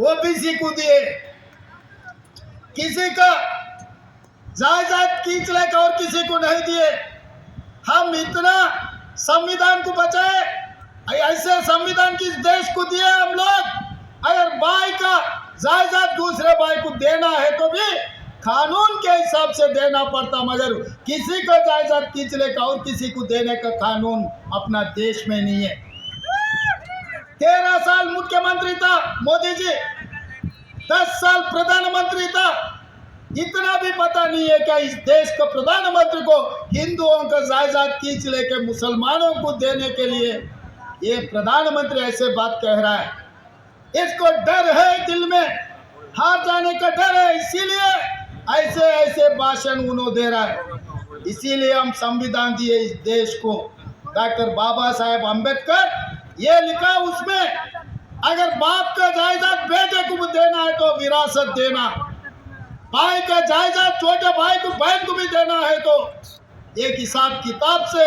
OBC को दिए, किसी का जायदाद खींच लेकर और किसी को नहीं दिए। हम इतना संविधान को बचाए, ऐसे संविधान किस देश को दिए हम लोग। अगर भाई का जायदाद दूसरे भाई को देना है तो भी कानून के हिसाब से देना पड़ता, मगर किसी का जायदाद खींच लेकर और किसी को देने का कानून अपना देश में नहीं है। 13 साल मुख्यमंत्री था मोदी जी, 10 साल प्रधानमंत्री था। इतना भी पता नहीं है क्या इस देश का प्रधानमंत्री को हिंदुओं का जायदाद खींच लेके मुसलमानों को देने के लिए ये प्रधानमंत्री ऐसे बात कह रहा है। इसको डर है, दिल में हार जाने का डर है, इसीलिए ऐसे ऐसे भाषण उन्होंने दे रहा है। इसीलिए हम संविधान दिए इस देश को। डॉक्टर बाबा साहेब अम्बेडकर ये लिखा उसमें, अगर बाप का जायदाद बेटे को देना है तो विरासत देना, भाई का जायदाद छोटे भाई को बहन को भी देना है तो एक हिसाब किताब से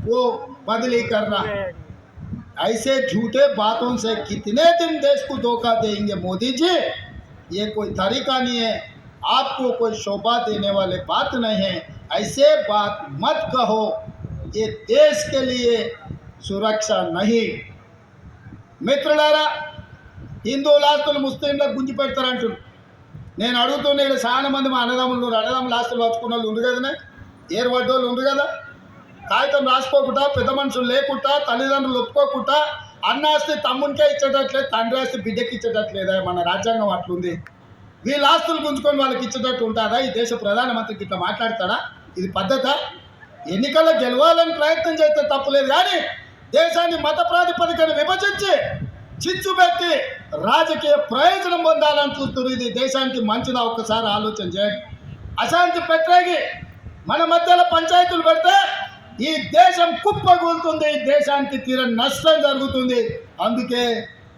वो बदली करना। ऐसे झूठे बातों से कितने दिन देश को धोखा देंगे मोदी जी। ये कोई तरीका नहीं है, आपको कोई शोभा देने वाले बात नहीं है। ऐसे बात मत कहो, ये देश के लिए सुरक्षा नहीं। మిత్రులారా, హిందువుల ఆస్తులు ముస్లింలకు గుంజి పెడతారంటారు. నేను అడుగుతున్నా, ఇక్కడ చాలా మంది మా అన్నదమ్ములు ఆస్తులు వచ్చుకున్న వాళ్ళు ఉండు కదనే, ఏరు పడ్డోళ్ళు ఉండు కదా. కాగితం రాసుకోకుండా, పెద్ద మనుషులు లేకుండా, తల్లిదండ్రులు ఒప్పుకోకుండా అన్న ఆస్తి తమ్మునికే ఇచ్చేటట్లేదు, తండ్రి ఆస్తి బిడ్డకి ఇచ్చేటట్లేదా? మన రాజ్యాంగం అట్లుంది. వీళ్ళ ఆస్తులు గుంజుకొని వాళ్ళకి ఇచ్చేటట్టు ఉంటుందా? ఈ దేశ ప్రధానమంత్రికి ఇట్లా మాట్లాడతాడా? ఇది పద్ధత? ఎన్నికల్లో గెలవాలని ప్రయత్నం చేస్తే తప్పులేదు, కానీ దేశాన్ని మత ప్రాతిపదికన విభజించి చిచ్చు పెట్టి రాజకీయ ప్రయోజనం పొందాలని చూస్తున్నారు. ఇది దేశానికి మంచిదా? ఒక్కసారి ఆలోచన చేయండి. అశాంతి పెట్టేగి మన మధ్యలో పంచాయతీలు పెడితే ఈ దేశం కుప్పగూలుతుంది, ఈ దేశానికి తీర నష్టం జరుగుతుంది. అందుకే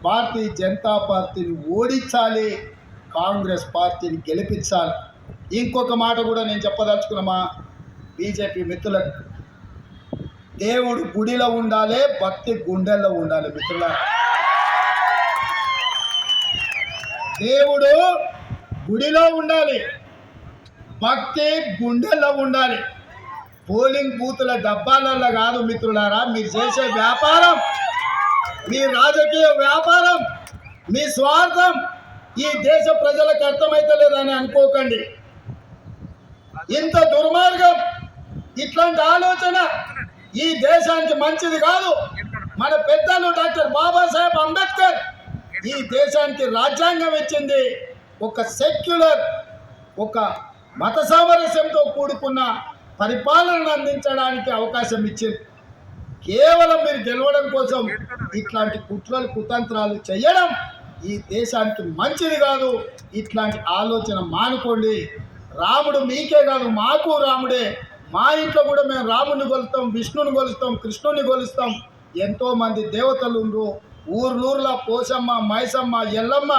భారతీయ జనతా పార్టీని ఓడించాలి, కాంగ్రెస్ పార్టీని గెలిపించాలి. ఇంకొక మాట కూడా నేను చెప్పదలుచుకున్న మా బీజేపీ మిత్రులకు, దేవుడు గుడిలో ఉండాలి, భక్తి గుండెల్లో ఉండాలి. మిత్రులారా, దేవుడు గుడిలో ఉండాలి, భక్తి గుండెల్లో ఉండాలి. పోలింగ్ బూతుల డబ్బాలలో కాదు మిత్రులారా. మీరు చేసే వ్యాపారం, మీ రాజకీయ వ్యాపారం, మీ స్వార్థం ఈ దేశ ప్రజలకు అర్థమైతలేదని అనుకోకండి. ఇంత దుర్మార్గం, ఇట్లాంటి ఆలోచన ఈ దేశానికి మంచిది కాదు. మన పెద్దలు డాక్టర్ బాబాసాహెబ్ అంబేద్కర్ ఈ దేశానికి రాజ్యాంగం ఇచ్చింది. ఒక సెక్యులర్, ఒక మత సామరస్యంతో కూడుకున్న పరిపాలనను అందించడానికి అవకాశం ఇచ్చింది. కేవలం మీరు గెలవడం కోసం ఇట్లాంటి కుట్రలు కుతంత్రాలు చేయడం ఈ దేశానికి మంచిది కాదు. ఇట్లాంటి ఆలోచన మానుకోండి. రాముడు మీకే కాదు, మాకు రాముడే. మా ఇంట్లో కూడా మేము రాముడిని కొలుస్తాం, విష్ణుని కొలుస్తాం, కృష్ణుని కొలుస్తాం. ఎంతోమంది దేవతలు ఉండ్రు. ఊర్లూర్ల పోషమ్మ, మైసమ్మ, ఎల్లమ్మ,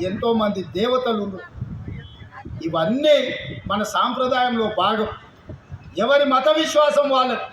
ఎంతోమంది దేవతలు ఉండ్రు. ఇవన్నీ మన సాంప్రదాయంలో భాగం. ఎవరి మత విశ్వాసం వాళ్ళకి.